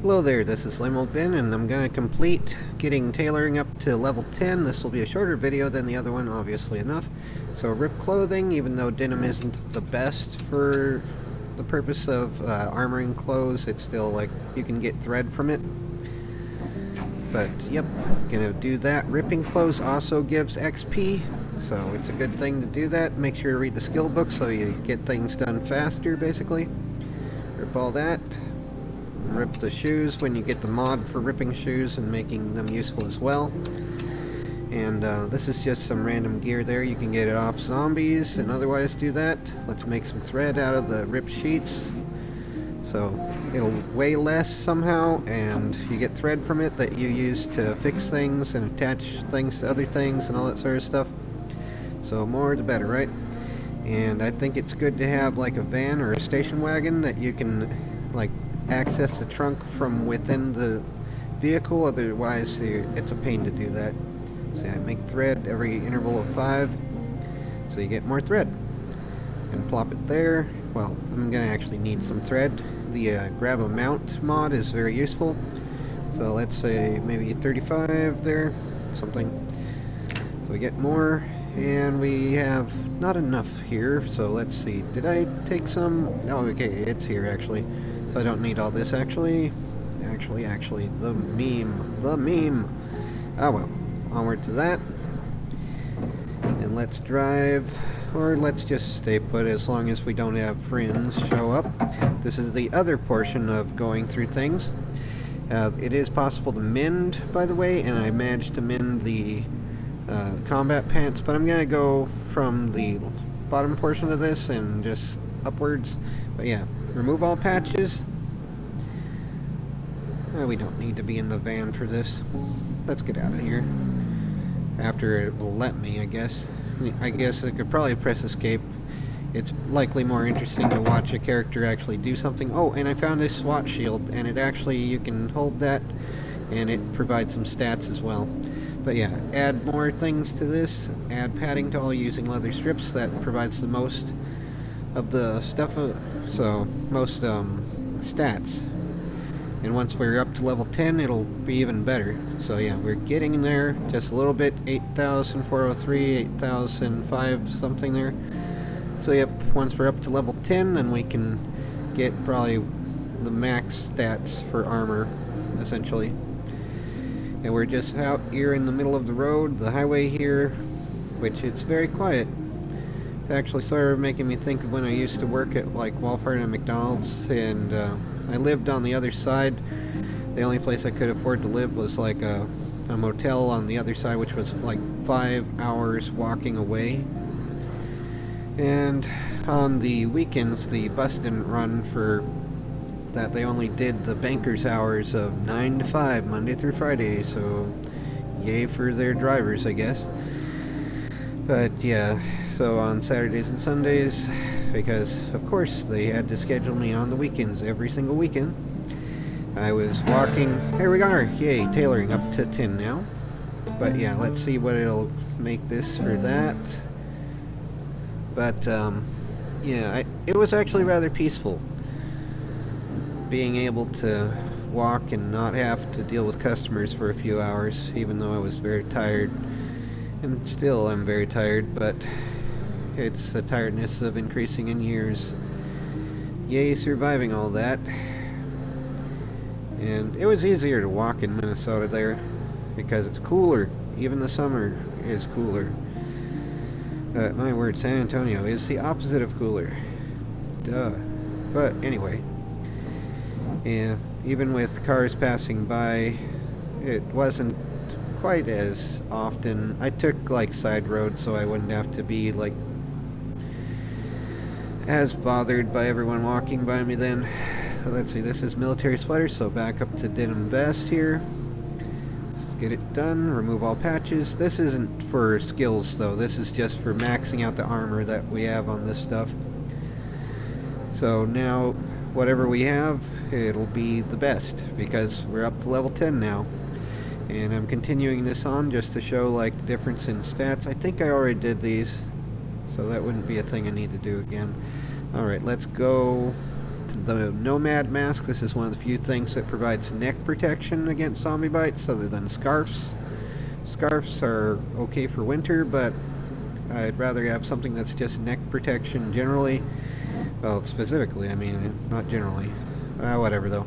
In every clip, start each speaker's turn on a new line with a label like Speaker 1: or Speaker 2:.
Speaker 1: Hello there, this is Zomboid, and I'm going to complete getting tailoring up to level 10. This will be a shorter video than the other one, obviously enough. So rip clothing, even though denim isn't the best for the purpose of armoring clothes, it's still like you can get thread from it. But yep, gonna do that. Ripping clothes also gives XP, so it's a good thing to do that. Make sure to read the skill book so you get things done faster, basically. Rip all that. Rip the shoes when you get the mod for ripping shoes and making them useful as well. And this is just some random gear there. You can get it off zombies and otherwise do that. Let's make some thread out of the ripped sheets. So it'll weigh less somehow, and you get thread from it that you use to fix things and attach things to other things and all that sort of stuff. So more the better, right? And I think it's good to have like a van or a station wagon that you can like access the trunk from within the vehicle, otherwise it's a pain to do that. So I make thread every interval of 5, so you get more thread. And plop it there. Well, I'm gonna actually need some thread. The grab a mount mod is very useful. So let's say maybe 35 there, something. So we get more, and we have not enough here, so let's see. Did I take some? Oh, okay, it's here actually. So I don't need all this actually. Actually, the meme. Oh well, onward to that. And let's drive, or let's just stay put as long as we don't have friends show up. This is the other portion of going through things. It is possible to mend, by the way, and I managed to mend the combat pants, but I'm gonna go from the bottom portion of this and just upwards. But yeah, remove all patches. We don't need to be in the van for this. Let's get out of here. After it will let me, I guess. I guess I could probably press escape. It's likely more interesting to watch a character actually do something. Oh, and I found this SWAT shield, and it actually, you can hold that, and it provides some stats as well. But yeah, add more things to this. Add padding to all using leather strips. That provides the most of the stuff, most stats. And once we're up to level 10, it'll be even better. So yeah, we're getting there just a little bit. 8,403, 8,005 something there. So yep, once we're up to level 10, then we can get probably the max stats for armor, essentially. And we're just out here in the middle of the road, the highway here, which it's very quiet. It's actually sort of making me think of when I used to work at like Walmart and McDonald's, and I lived on the other side. The only place I could afford to live was like a motel on the other side, which was like 5 hours walking away. And on the weekends, the bus didn't run for that. They only did the banker's hours of 9 to 5, Monday through Friday, so yay for their drivers, I guess. But yeah, so on Saturdays and Sundays, because of course they had to schedule me on the weekends every single weekend, I was walking. Here we are, yay, tailoring up to 10 now. But yeah, let's see what it'll make this for that. But yeah, it was actually rather peaceful being able to walk and not have to deal with customers for a few hours, even though I was very tired. And still I'm very tired, but it's the tiredness of increasing in years. Yay, surviving all that. And it was easier to walk in Minnesota there, because it's cooler. Even the summer is cooler. My word, San Antonio is the opposite of cooler. Duh. But anyway. Yeah, even with cars passing by, it wasn't quite as often. I took like side roads so I wouldn't have to be like as bothered by everyone walking by me then. Let's see, this is military sweater, so back up to denim vest here. Let's get it done. Remove all patches. This isn't for skills though, this is just for maxing out the armor that we have on this stuff. So now whatever we have, it'll be the best, because we're up to level 10 now. And I'm continuing this on just to show like the difference in stats. I think I already did these, so that wouldn't be a thing I need to do again. Alright, let's go the Nomad mask. This is one of the few things that provides neck protection against zombie bites other than scarves. Scarves are okay for winter, but I'd rather have something that's just neck protection generally. Well, specifically, I mean, not generally. Whatever though.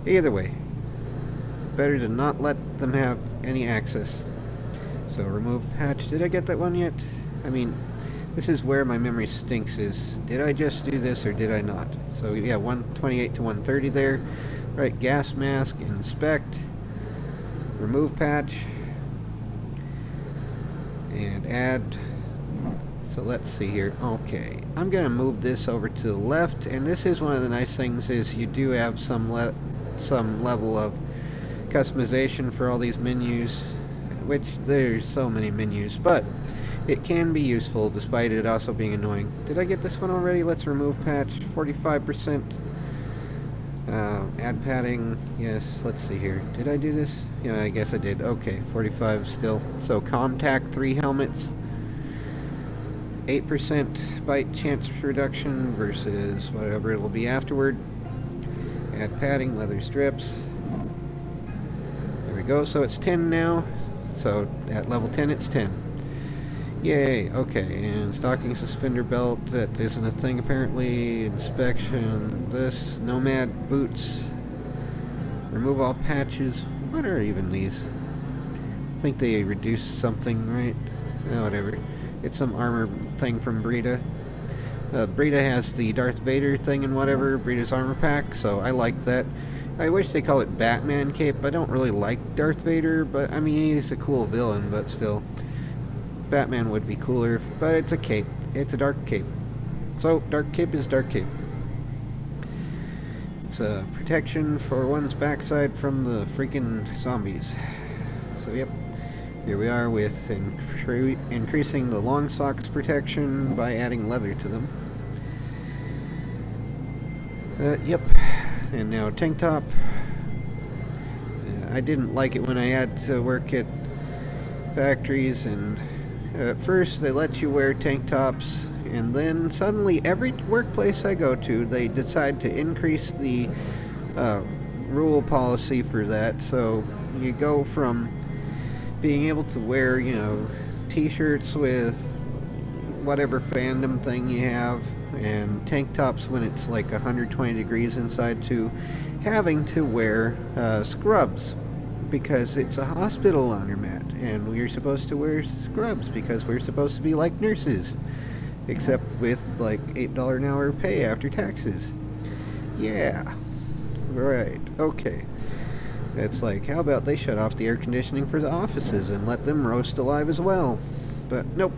Speaker 1: Either way, better to not let them have any access. So remove patch. Did I get that one yet? I mean, this is where my memory stinks is, did I just do this or did I not? So yeah, 128 to 130 there. Right, gas mask, inspect, remove patch, and add. So let's see here. Okay, I'm gonna move this over to the left, and this is one of the nice things is you do have some level of customization for all these menus, which there's so many menus, but it can be useful despite it also being annoying. Did I get this one already? Let's remove patch. 45%. Add padding. Yes, let's see here. Did I do this? Yeah, I guess I did. Okay, 45 still. So contact 3 helmets. 8% bite chance reduction versus whatever it will be afterward. Add padding, leather strips. There we go. So it's 10 now. So at level 10 it's 10. Yay, okay, and stocking suspender belt, that isn't a thing apparently. Inspection, this, Nomad boots, remove all patches. What are even these? I think they reduced something, right? Whatever. It's some armor thing from Brita. Brita has the Darth Vader thing and whatever, Brita's armor pack, so I like that. I wish they call it Batman cape. I don't really like Darth Vader, but I mean, he's a cool villain, but still. Batman would be cooler, but it's a cape. It's a dark cape. So, dark cape is dark cape. It's a protection for one's backside from the freaking zombies. So, yep. Here we are with increasing the long socks protection by adding leather to them. Yep. And now tank top. I didn't like it when I had to work at factories, and at first they let you wear tank tops, and then suddenly every workplace I go to they decide to increase the rule policy for that. So you go from being able to wear, you know, t-shirts with whatever fandom thing you have and tank tops when it's like 120 degrees inside, to having to wear scrubs because it's a hospital laundromat and we're supposed to wear scrubs because we're supposed to be like nurses, except with like $8 an hour pay after taxes. Yeah, right, okay. It's like, how about they shut off the air conditioning for the offices and let them roast alive as well? But nope,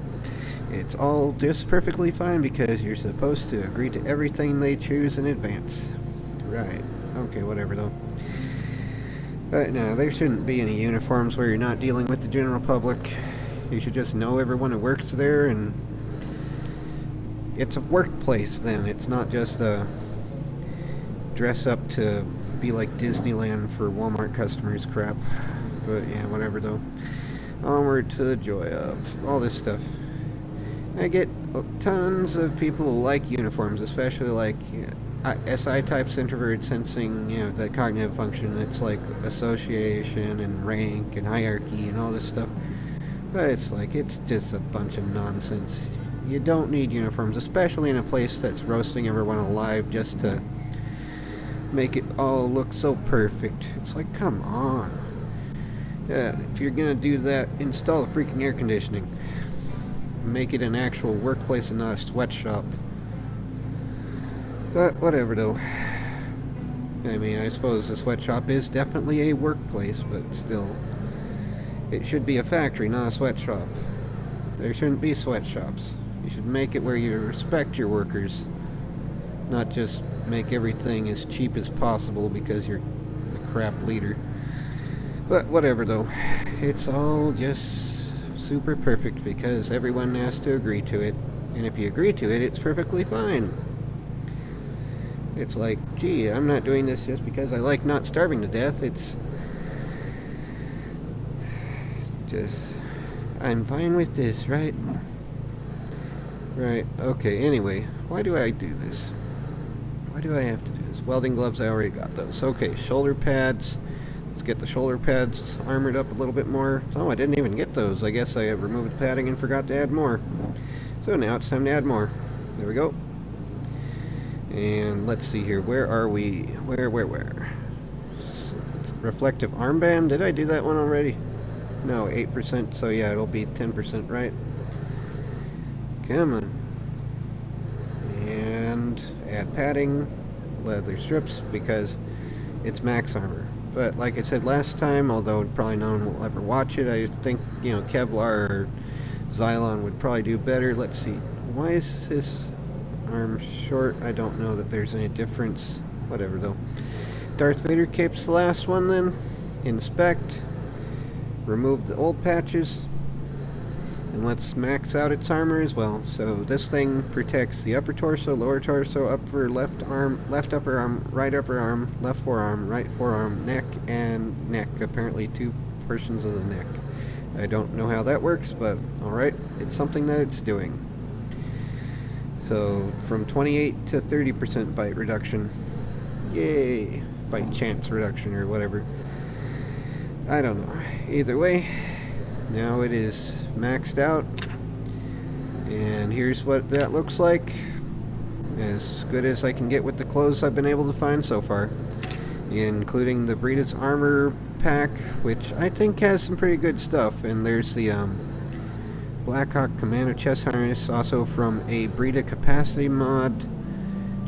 Speaker 1: it's all just perfectly fine because you're supposed to agree to everything they choose in advance. Right, okay, whatever though. But no, there shouldn't be any uniforms where you're not dealing with the general public. You should just know everyone who works there, and it's a workplace then. It's not just a dress up to be like Disneyland for Walmart customers crap. But yeah, whatever though. Onward to the joy of all this stuff. I get tons of people who like uniforms, especially like SI types, introvert sensing, you know, that cognitive function. It's like association and rank and hierarchy and all this stuff. But it's like, it's just a bunch of nonsense. You don't need uniforms, especially in a place that's roasting everyone alive just to make it all look so perfect. It's like, come on. If you're gonna do that, install a freaking air conditioning. Make it an actual workplace and not a sweatshop. But whatever though. I mean, I suppose a sweatshop is definitely a workplace, but still. It should be a factory, not a sweatshop. There shouldn't be sweatshops. You should make it where you respect your workers. Not just make everything as cheap as possible because you're a crap leader. But whatever though. It's all just super perfect because everyone has to agree to it. And if you agree to it, it's perfectly fine. It's like, gee, I'm not doing this just because I like not starving to death. It's just, I'm fine with this, right? Right, okay, anyway, why do I do this? Why do I have to do? Welding gloves, I already got those. Okay, shoulder pads. Let's get the shoulder pads armored up a little bit more. Oh, I didn't even get those. I guess I removed the padding and forgot to add more. So now it's time to add more. There we go. And let's see here. Where are we? Where? So reflective armband. Did I do that one already? No, 8%. So yeah, it'll be 10%, right? Come on. And add padding, leather strips, because it's max armor. But like I said last time, although probably no one will ever watch it, I think, you know, Kevlar or Xylon would probably do better. Let's see. Why is this arm short? I don't know that there's any difference. Whatever, though. Darth Vader cape's the last one, then. Inspect. Remove the old patches. And let's max out its armor as well. So this thing protects the upper torso, lower torso, upper left arm, left upper arm, right upper arm, left forearm, right forearm, neck, and neck. Apparently 2 portions of the neck. I don't know how that works, but alright, it's something that it's doing. So from 28 to 30% bite reduction. Yay! Bite chance reduction or whatever. I don't know. Either way, now it is maxed out, and here's what that looks like. As good as I can get with the clothes I've been able to find so far, including the Breda's armor pack, which I think has some pretty good stuff. And there's the Blackhawk Commando chest harness, also from a Breda capacity mod.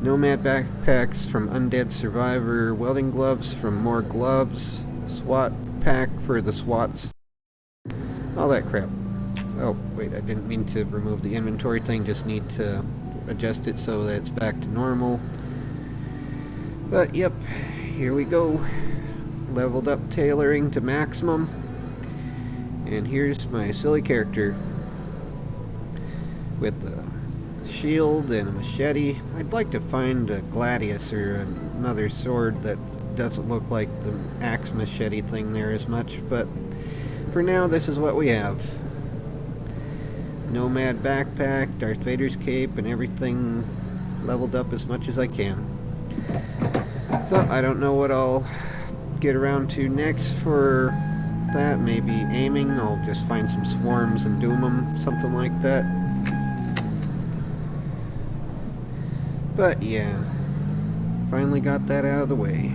Speaker 1: Nomad backpacks from Undead Survivor, welding gloves from More Gloves, SWAT pack for the SWATs. All that crap. Oh, wait, I didn't mean to remove the inventory thing, just need to adjust it so that it's back to normal. But, yep, here we go. Leveled up tailoring to maximum. And here's my silly character. With a shield and a machete. I'd like to find a gladius or another sword that doesn't look like the axe machete thing there as much, but for now, this is what we have. Nomad backpack, Darth Vader's cape, and everything leveled up as much as I can. So, I don't know what I'll get around to next for that. Maybe aiming. I'll just find some swarms and doom them, something like that. But, yeah. Finally got that out of the way.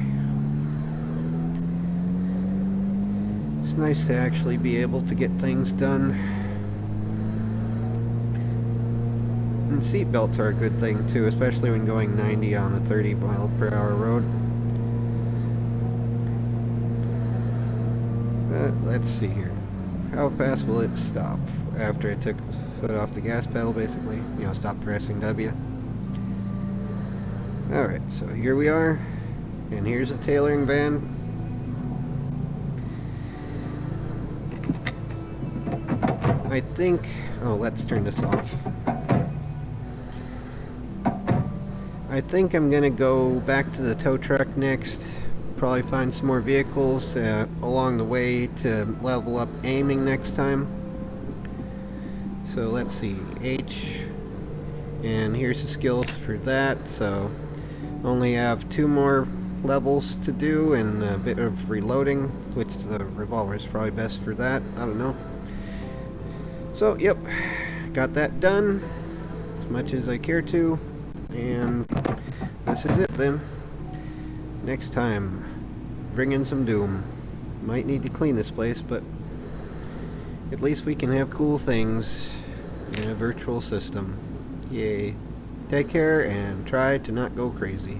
Speaker 1: It's nice to actually be able to get things done. And seat belts are a good thing too, especially when going 90 on a 30 mile/hour road. Let's see here. How fast will it stop after I took the foot off the gas pedal, basically? You know, stop pressing W. Alright, so here we are. And here's the tailoring van. I think... oh, let's turn this off. I think I'm gonna go back to the tow truck next. Probably find some more vehicles along the way to level up aiming next time. So let's see, H, and here's the skills for that. So only have 2 more levels to do and a bit of reloading, which the revolver is probably best for that. I don't know. So yep, got that done as much as I care to, and this is it then. Next time, bring in some doom. Might need to clean this place, but at least we can have cool things in a virtual system. Yay. Take care and try to not go crazy.